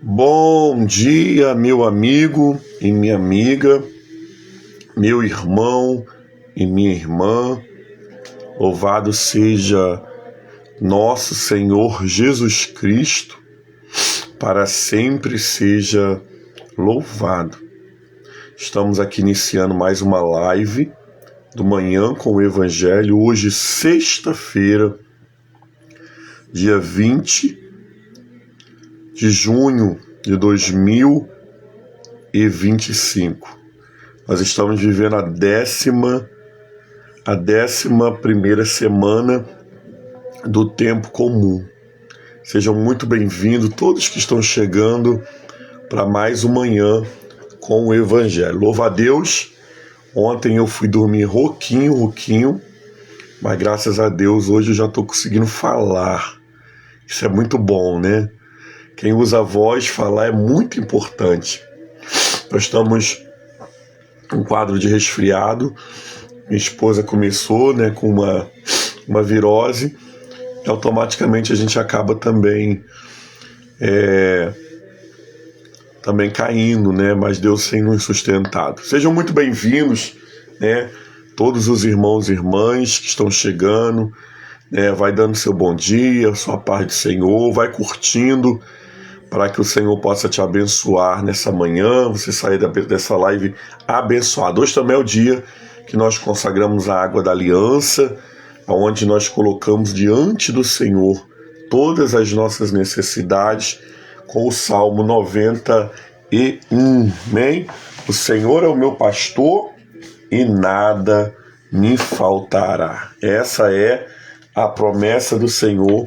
Bom dia, meu amigo e minha amiga, meu irmão e minha irmã. Louvado seja nosso Senhor Jesus Cristo, para sempre seja louvado. Estamos aqui iniciando mais uma live do Manhã com o Evangelho, hoje sexta-feira, dia 20 de junho de 2025. Nós estamos vivendo a 11ª semana do tempo comum. Sejam muito bem-vindos todos que estão chegando para mais um Manhã com o Evangelho. Louva a Deus, ontem eu fui dormir rouquinho, mas graças a Deus hoje eu já estou conseguindo falar. Isso é muito bom, né? Quem usa a voz, falar é muito importante. Nós estamos em um quadro de resfriado. Minha esposa começou, com uma virose. E automaticamente a gente acaba também caindo, mas Deus tem nos sustentado. Sejam muito bem-vindos, todos os irmãos e irmãs que estão chegando. Vai dando seu bom dia, sua paz do Senhor, vai curtindo, para que o Senhor possa te abençoar nessa manhã, você sair dessa live abençoado. Hoje também é o dia que nós consagramos a água da aliança, onde nós colocamos diante do Senhor todas as nossas necessidades, com o Salmo 91. Amém? O Senhor é o meu pastor e nada me faltará. Essa é a promessa do Senhor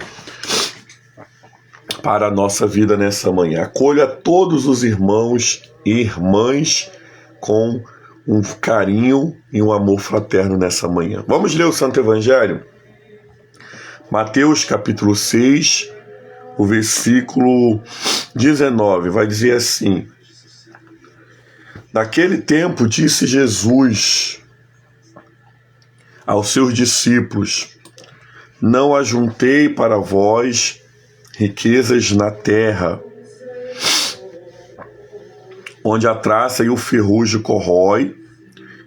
para a nossa vida nessa manhã. Acolha todos os irmãos e irmãs com um carinho e um amor fraterno nessa manhã. Vamos ler o Santo Evangelho? Mateus capítulo 6, o versículo 19, vai dizer assim: Naquele tempo disse Jesus aos seus discípulos: Não ajuntei para vós riquezas na terra, onde a traça e o ferrugem corrói,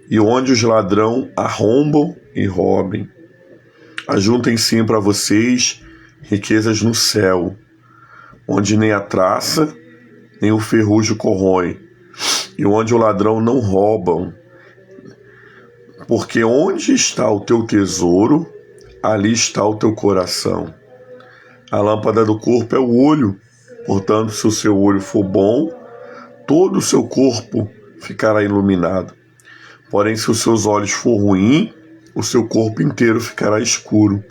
e onde os ladrões arrombam e roubem. Ajuntem sim para vocês riquezas no céu, onde nem a traça nem o ferrugem corrói, e onde o ladrão não roubam. Porque onde está o teu tesouro, ali está o teu coração. A lâmpada do corpo é o olho, portanto, se o seu olho for bom, todo o seu corpo ficará iluminado. Porém, se os seus olhos for ruim, o seu corpo inteiro ficará escuro.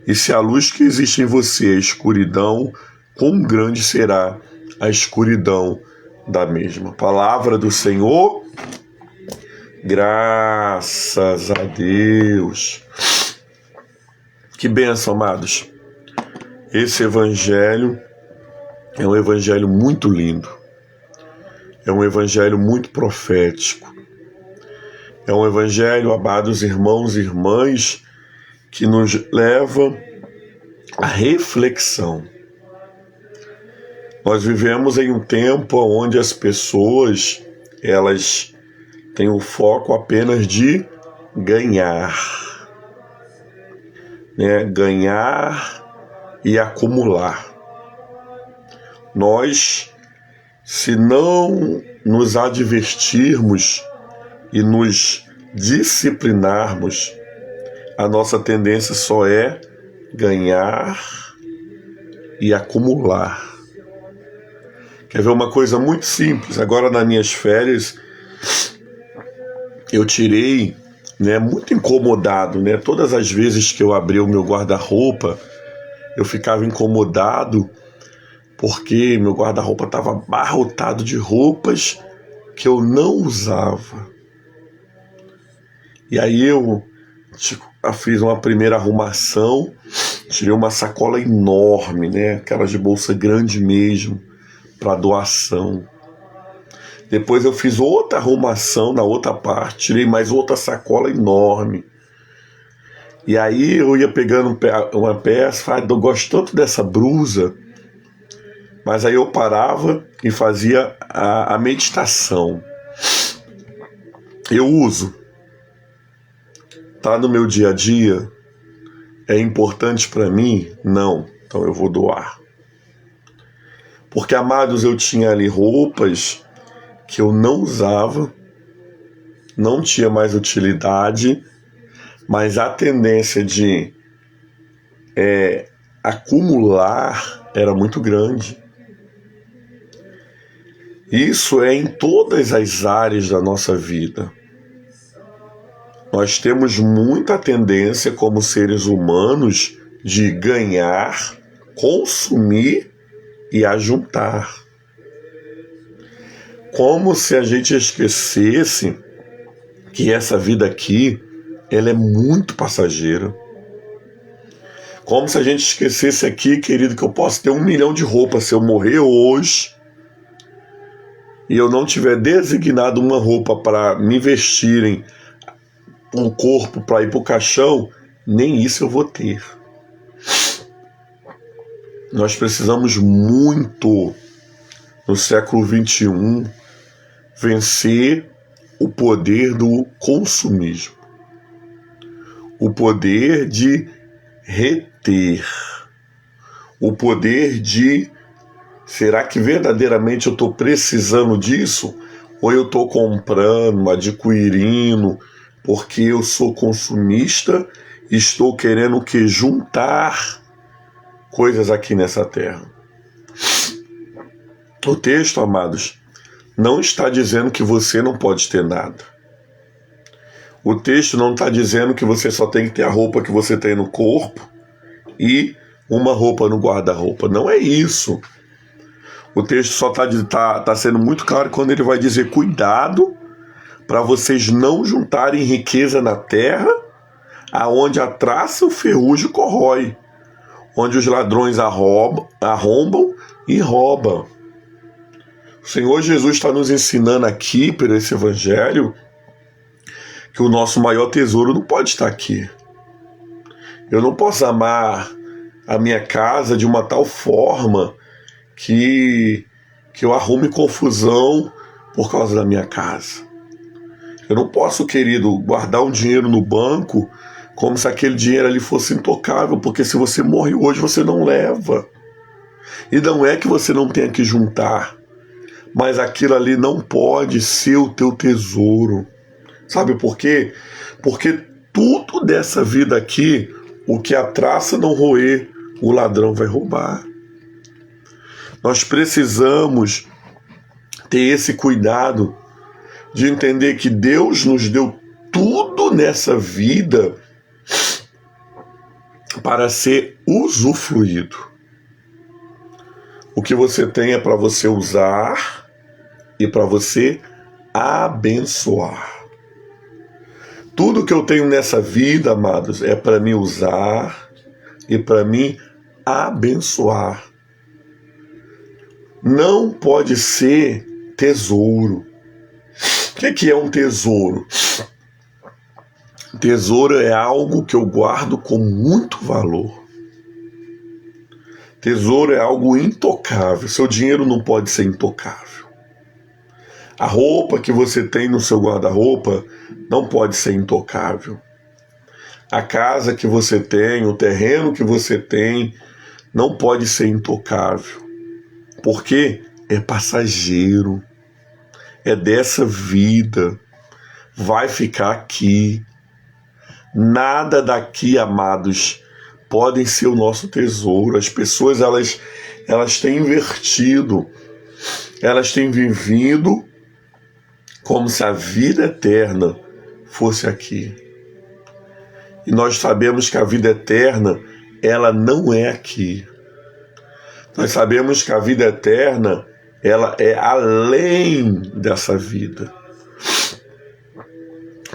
E se a luz que existe em você é escuridão, quão grande será a escuridão da mesma. Palavra do Senhor, graças a Deus. Que bênção, amados. Esse evangelho é um evangelho muito lindo, é um evangelho muito profético, é um evangelho, amados irmãos e irmãs, que nos leva à reflexão. Nós vivemos em um tempo onde as pessoas, elas têm o foco apenas de ganhar, ganhar e acumular. Nós, se não nos advertirmos e nos disciplinarmos, a nossa tendência só é ganhar e acumular. Quer ver uma coisa muito simples? Agora, nas minhas férias, eu tirei, muito incomodado, todas as vezes que eu abri o meu guarda-roupa, eu ficava incomodado porque meu guarda-roupa estava abarrotado de roupas que eu não usava. E aí eu fiz uma primeira arrumação, tirei uma sacola enorme, aquelas de bolsa grande mesmo, para doação. Depois eu fiz outra arrumação na outra parte, tirei mais outra sacola enorme. E aí eu ia pegando uma peça, eu gosto tanto dessa blusa, Mas aí eu parava e fazia a meditação. Eu uso. Tá no meu dia a dia? É importante para mim? Não. Então eu vou doar. Porque, amados, eu tinha ali roupas que eu não usava, não tinha mais utilidade, mas a tendência de acumular era muito grande. Isso é em todas as áreas da nossa vida. Nós temos muita tendência como seres humanos de ganhar, consumir e ajuntar. Como se a gente esquecesse que essa vida aqui, ela é muito passageira. Como se a gente esquecesse aqui, querido, que eu posso ter 1 milhão de roupas. Se eu morrer hoje e eu não tiver designado uma roupa para me vestirem, um corpo para ir para o caixão, nem isso eu vou ter. Nós precisamos muito, no século XXI, vencer o poder do consumismo. O poder de reter. O poder de, será que verdadeiramente eu estou precisando disso? Ou eu estou comprando, adquirindo, porque eu sou consumista e estou querendo que juntar coisas aqui nessa terra. O texto, amados, não está dizendo que você não pode ter nada. O texto não está dizendo que você só tem que ter a roupa que você tem no corpo e uma roupa no guarda-roupa. Não é isso. O texto só está sendo muito claro quando ele vai dizer: cuidado para vocês não juntarem riqueza na terra, aonde a traça e o ferrugem corrói, onde os ladrões arrombam e roubam. O Senhor Jesus está nos ensinando aqui, por esse evangelho, que o nosso maior tesouro não pode estar aqui. Eu não posso amar a minha casa de uma tal forma que eu arrume confusão por causa da minha casa. Eu não posso, querido, guardar um dinheiro no banco como se aquele dinheiro ali fosse intocável, porque se você morre hoje, você não leva. E não é que você não tenha que juntar, mas aquilo ali não pode ser o teu tesouro. Sabe por quê? Porque tudo dessa vida aqui, o que a traça não roer, o ladrão vai roubar. Nós precisamos ter esse cuidado de entender que Deus nos deu tudo nessa vida para ser usufruído. O que você tem é para você usar e para você abençoar. Tudo que eu tenho nessa vida, amados, é para me usar e para me abençoar. Não pode ser tesouro. O que é um tesouro? Tesouro é algo que eu guardo com muito valor. Tesouro é algo intocável. Seu dinheiro não pode ser intocável. A roupa que você tem no seu guarda-roupa não pode ser intocável. A casa que você tem, o terreno que você tem, não pode ser intocável. Porque é passageiro. É dessa vida, vai ficar aqui. Nada daqui, amados, podem ser o nosso tesouro. As pessoas, elas têm invertido, elas têm vivido como se a vida eterna fosse aqui. E nós sabemos que a vida eterna, ela não é aqui. Nós sabemos que a vida eterna, ela é além dessa vida.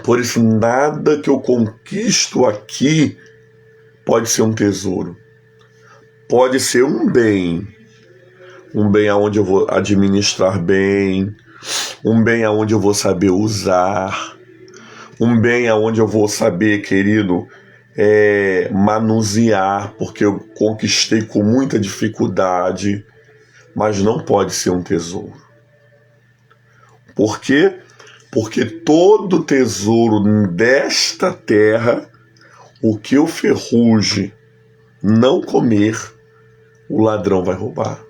Por isso, nada que eu conquisto aqui pode ser um tesouro. Pode ser um bem aonde eu vou administrar bem, um bem aonde eu vou saber usar, um bem aonde eu vou saber, querido, manusear, porque eu conquistei com muita dificuldade. mas não pode ser um tesouro. Por quê? Porque todo tesouro desta terra, o que o ferrugem não comer, o ladrão vai roubar.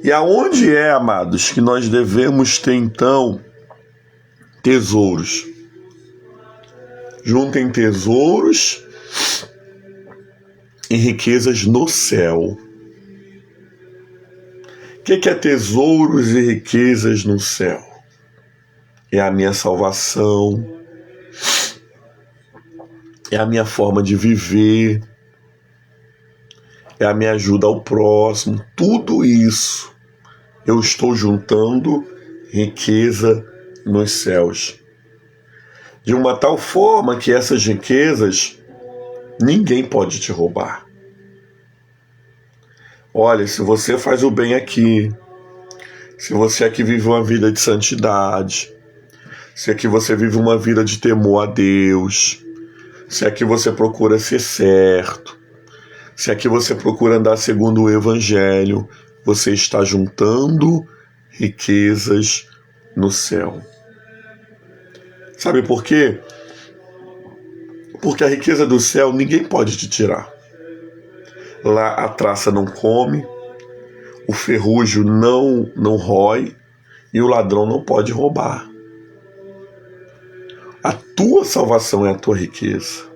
E aonde é, amados, que nós devemos ter, então, tesouros? Juntem tesouros e riquezas no céu. O que é tesouros e riquezas no céu? É a minha salvação, é a minha forma de viver, é a minha ajuda ao próximo. Tudo isso eu estou juntando riqueza nos céus. De uma tal forma que essas riquezas ninguém pode te roubar. Olha, se você faz o bem aqui, se você aqui vive uma vida de santidade, se aqui você vive uma vida de temor a Deus, se aqui você procura ser certo, se aqui você procura andar segundo o Evangelho, você está juntando riquezas no céu. Sabe por quê? Porque a riqueza do céu ninguém pode te tirar. Lá a traça não come, o ferrugem não rói e o ladrão não pode roubar. A tua salvação é a tua riqueza.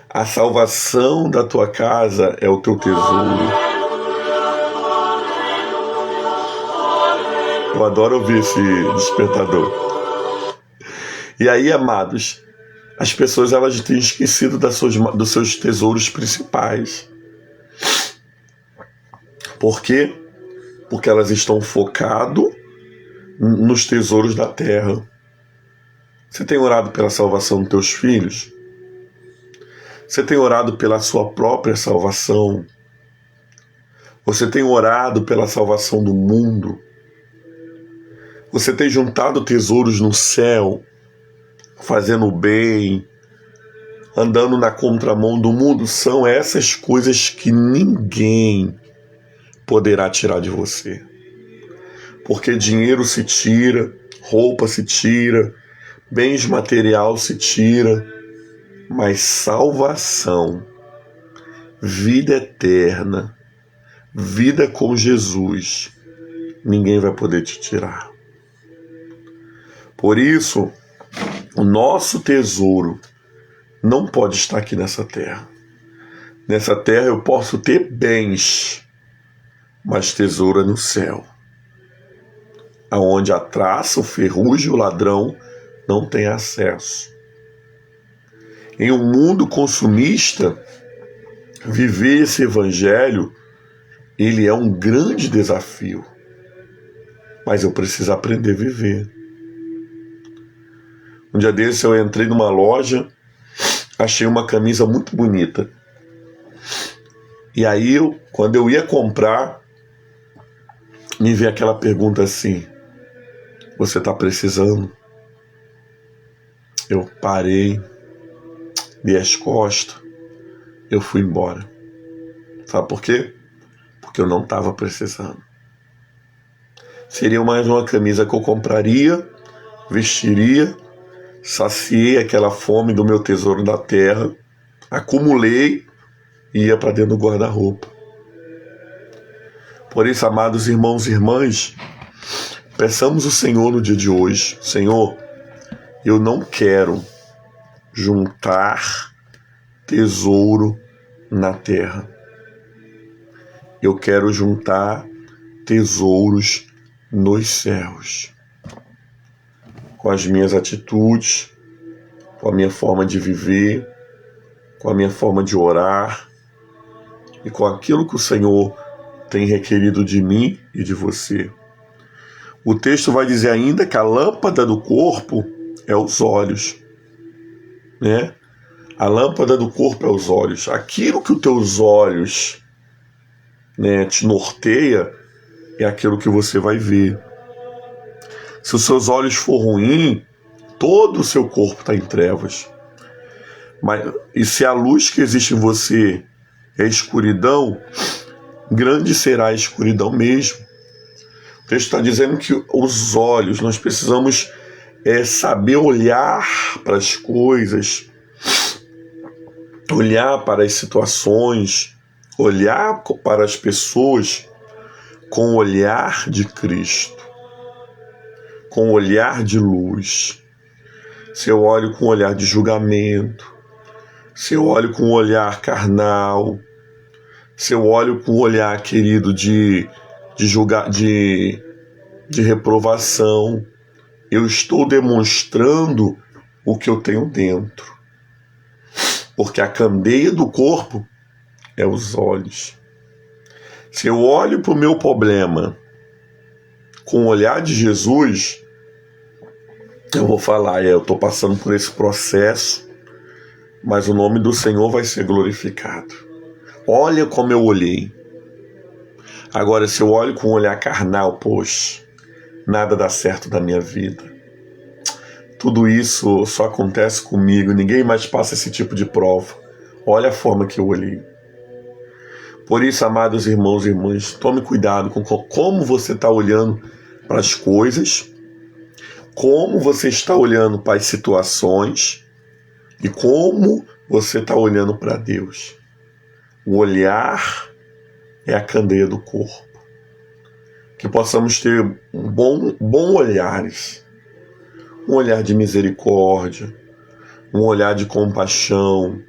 A salvação da tua casa é o teu tesouro. Eu adoro ouvir esse despertador. E aí, amados, as pessoas elas têm esquecido dos seus tesouros principais. Por quê? Porque elas estão focadas nos tesouros da terra. Você tem orado pela salvação dos teus filhos? Você tem orado pela sua própria salvação? Você tem orado pela salvação do mundo? Você tem juntado tesouros no céu, fazendo o bem, andando na contramão do mundo? São essas coisas que ninguém poderá tirar de você. Porque dinheiro se tira, roupa se tira, bens material se tira, mas salvação, vida eterna, vida com Jesus, ninguém vai poder te tirar. Por isso, o nosso tesouro não pode estar aqui nessa terra. Nessa terra eu posso ter bens, mas tesouro é no céu, aonde a traça, o ferrugem e o ladrão não têm acesso. Em um mundo consumista, viver esse evangelho, ele é um grande desafio, mas eu preciso aprender a viver. Um dia desse eu entrei numa loja, achei uma camisa muito bonita. E aí, quando eu ia comprar, me veio aquela pergunta assim: você está precisando? Eu parei, dei as costas, eu fui embora. Sabe por quê? Porque eu não estava precisando. Seria mais uma camisa que eu compraria, vestiria, saciei aquela fome do meu tesouro da terra, acumulei e ia para dentro do guarda-roupa. Por isso, amados irmãos e irmãs, peçamos ao Senhor no dia de hoje: Senhor, eu não quero juntar tesouro na terra. Eu quero juntar tesouros nos céus. Com as minhas atitudes, com a minha forma de viver, com a minha forma de orar e com aquilo que o Senhor tem requerido de mim e de você. O texto vai dizer ainda que a lâmpada do corpo é os olhos, né? A lâmpada do corpo é os olhos. Aquilo que os teus olhos, né, te norteia é aquilo que você vai ver. Se os seus olhos for ruim, todo o seu corpo está em trevas. E se a luz que existe em você é escuridão, grande será a escuridão mesmo. O texto está dizendo que os olhos, nós precisamos saber olhar para as coisas, olhar para as situações, olhar para as pessoas com o olhar de Cristo, com o olhar de luz. Se eu olho com o olhar de julgamento, se eu olho com o olhar carnal, se eu olho com o olhar, querido, de reprovação, eu estou demonstrando o que eu tenho dentro. Porque a candeia do corpo é os olhos. Se eu olho para o meu problema com o olhar de Jesus, eu vou falar, eu estou passando por esse processo, mas o nome do Senhor vai ser glorificado. Olha como eu olhei. Agora, se eu olho com um olhar carnal, poxa, nada dá certo da minha vida. Tudo isso só acontece comigo, ninguém mais passa esse tipo de prova. Olha a forma que eu olhei. Por isso, amados irmãos e irmãs, tome cuidado com como você está olhando para as coisas, como você está olhando para as situações e como você está olhando para Deus. O olhar é a candeia do corpo. Que possamos ter bom olhares. Um olhar de misericórdia, um olhar de compaixão,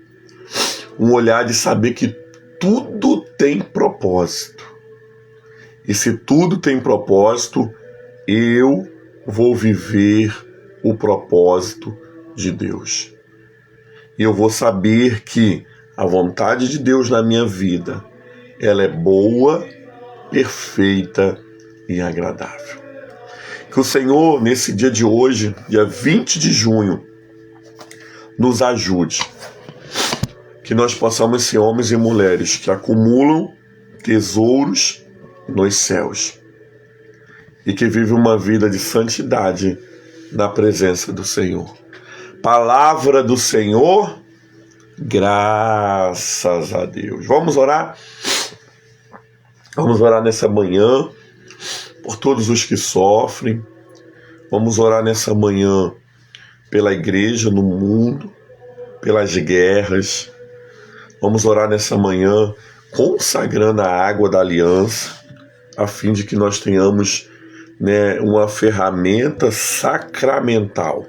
um olhar de saber que tudo tem propósito. E se tudo tem propósito, eu vou viver o propósito de Deus. E eu vou saber que a vontade de Deus na minha vida, ela é boa, perfeita e agradável. Que o Senhor, nesse dia de hoje, dia 20 de junho, nos ajude. Que nós possamos ser homens e mulheres que acumulam tesouros nos céus e que vivem uma vida de santidade na presença do Senhor. Palavra do Senhor, graças a Deus. Vamos orar? Vamos orar nessa manhã por todos os que sofrem. Vamos orar nessa manhã pela igreja no mundo, pelas guerras. Vamos orar nessa manhã consagrando a água da aliança, a fim de que nós tenhamos, uma ferramenta sacramental.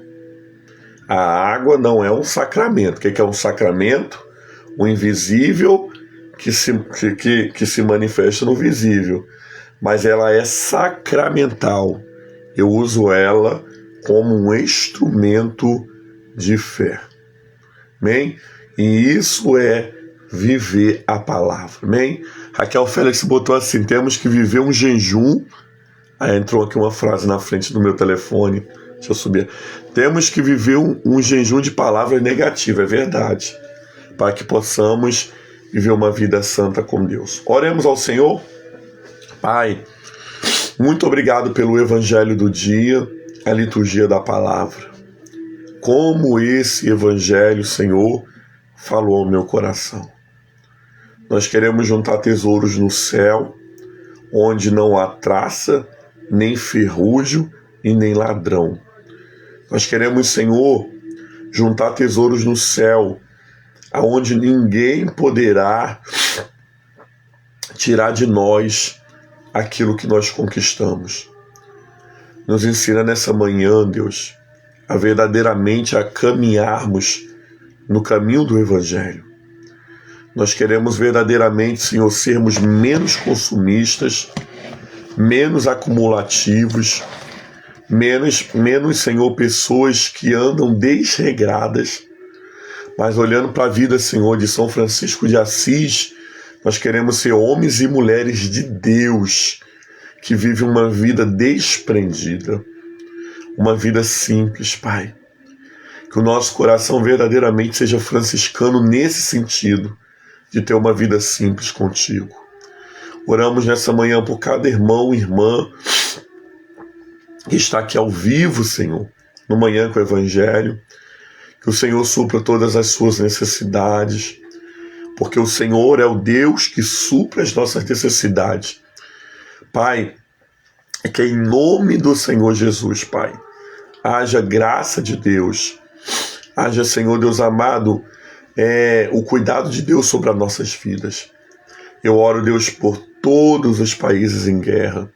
A água não é um sacramento. O que é um sacramento? O invisível que se manifesta no visível. Mas ela é sacramental. Eu uso ela como um instrumento de fé. Amém? E isso é viver a palavra. Amém? Raquel Félix botou assim: temos que viver um jejum. Aí entrou aqui uma frase na frente do meu telefone. Deixa eu subir. Temos que viver um jejum de palavras negativas, é verdade, para que possamos viver uma vida santa com Deus. Oremos ao Senhor. Pai, muito obrigado pelo Evangelho do dia, a liturgia da palavra. Como esse Evangelho, Senhor, falou ao meu coração. Nós queremos juntar tesouros no céu, onde não há traça, nem ferrugem e nem ladrão. Nós queremos, Senhor, juntar tesouros no céu, aonde ninguém poderá tirar de nós aquilo que nós conquistamos. Nos ensina nessa manhã, Deus, a verdadeiramente a caminharmos no caminho do Evangelho. Nós queremos verdadeiramente, Senhor, sermos menos consumistas, menos acumulativos, menos, Senhor, pessoas que andam desregradas, mas olhando para a vida, Senhor, de São Francisco de Assis, nós queremos ser homens e mulheres de Deus, que vivem uma vida desprendida, uma vida simples, Pai. Que o nosso coração verdadeiramente seja franciscano nesse sentido, de ter uma vida simples contigo. Oramos nessa manhã por cada irmão e irmã que está aqui ao vivo, Senhor, no Manhã com o Evangelho. Que o Senhor supra todas as suas necessidades. porque o Senhor é o Deus que supre as nossas necessidades. Pai, é que em nome do Senhor Jesus, Pai, haja graça de Deus, haja, Senhor Deus amado, o cuidado de Deus sobre as nossas vidas. Eu oro, Deus, por todos os países em guerra.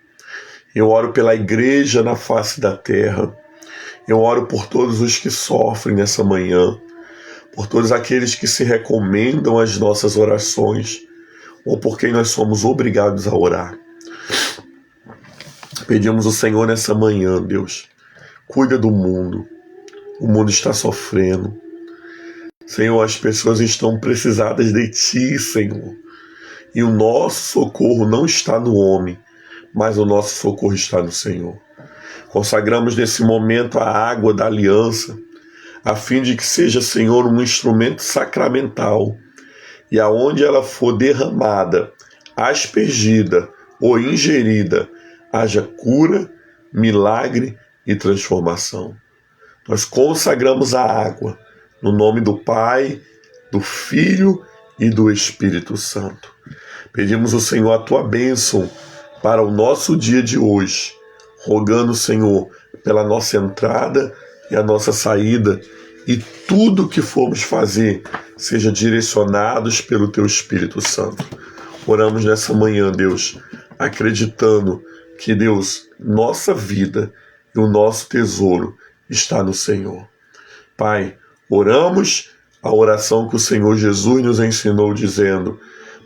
Eu oro pela igreja na face da terra. Eu oro por todos os que sofrem nessa manhã, por todos aqueles que se recomendam às nossas orações, ou por quem nós somos obrigados a orar. Pedimos ao Senhor nessa manhã, Deus, cuida do mundo. O mundo está sofrendo. Senhor, as pessoas estão precisadas de Ti, Senhor. E o nosso socorro não está no homem, mas o nosso socorro está no Senhor. Consagramos nesse momento a água da aliança, a fim de que seja, Senhor, um instrumento sacramental, e aonde ela for derramada, aspergida ou ingerida, haja cura, milagre e transformação. Nós consagramos a água, no nome do Pai, do Filho e do Espírito Santo. Pedimos ao Senhor a Tua bênção para o nosso dia de hoje, rogando, Senhor, pela nossa entrada e a nossa saída, e tudo que formos fazer seja direcionados pelo Teu Espírito Santo. Oramos nessa manhã, Deus, acreditando que, Deus, nossa vida e o nosso tesouro está no Senhor. Pai, oramos a oração que o Senhor Jesus nos ensinou, dizendo: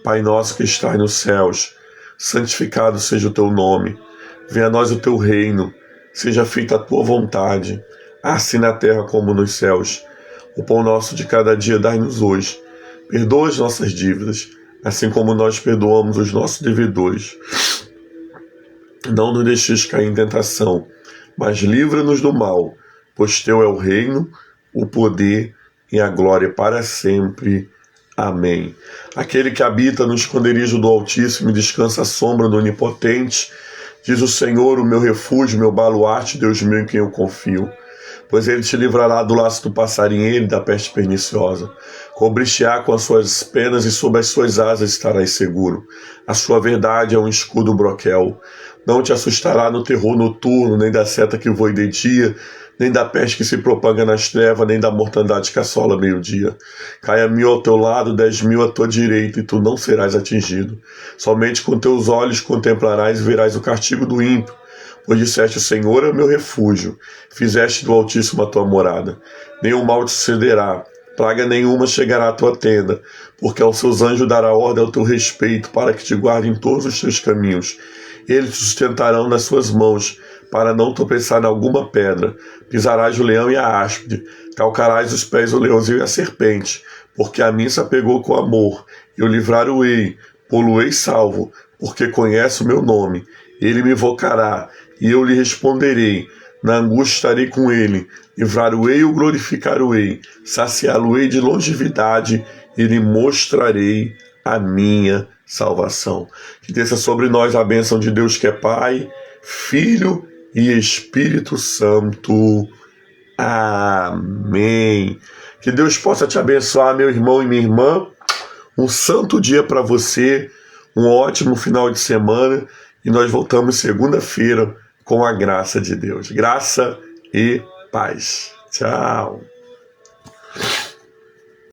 Pai nosso que estás nos céus, santificado seja o Teu nome. Venha a nós o Teu reino, seja feita a Tua vontade, assim na terra como nos céus. O pão nosso de cada dia dai-nos hoje. Perdoa as nossas dívidas, assim como nós perdoamos os nossos devedores. Não nos deixes cair em tentação, mas livra-nos do mal, pois Teu é o reino, o poder e a glória para sempre. Amém. Aquele que habita no esconderijo do Altíssimo e descansa à sombra do Onipotente, diz o Senhor, o meu refúgio, meu baluarte, Deus meu em quem eu confio. Pois Ele te livrará do laço do passarinheiro e da peste perniciosa. Cobrir-te-á com as suas penas e sob as suas asas estarás seguro. A sua verdade é um escudo broquel. Não te assustará no terror noturno, nem da seta que voe de dia, nem da peste que se propaga nas trevas, nem da mortandade que assola meio-dia. Caia 1000 ao teu lado, 10.000 à tua direita, e tu não serás atingido. Somente com teus olhos contemplarás e verás o castigo do ímpio. Pois disseste: o Senhor é o meu refúgio, fizeste do Altíssimo a tua morada. Nenhum mal te sucederá, praga nenhuma chegará à tua tenda, porque aos seus anjos dará ordem ao teu respeito, para que te guardem em todos os teus caminhos. Eles te sustentarão nas suas mãos, para não tropeçar em alguma pedra. Pisarás o leão e a áspide, calcarás os pés o leãozinho e a serpente, porque a mim se apegou com amor, eu livrar-o-ei, pô-lo-ei salvo, porque conhece o meu nome. Ele me invocará, e eu lhe responderei. Na angústia estarei com ele, livrar-o-ei e o glorificar-o-ei, saciá-lo-ei de longevidade, e lhe mostrarei a minha salvação. Que desça sobre nós a bênção de Deus, que é Pai, Filho e Espírito Santo. Amém. Que Deus possa te abençoar, meu irmão e minha irmã. Um santo dia para você, um ótimo final de semana, e nós voltamos segunda-feira com a graça de Deus. Graça e paz. Tchau.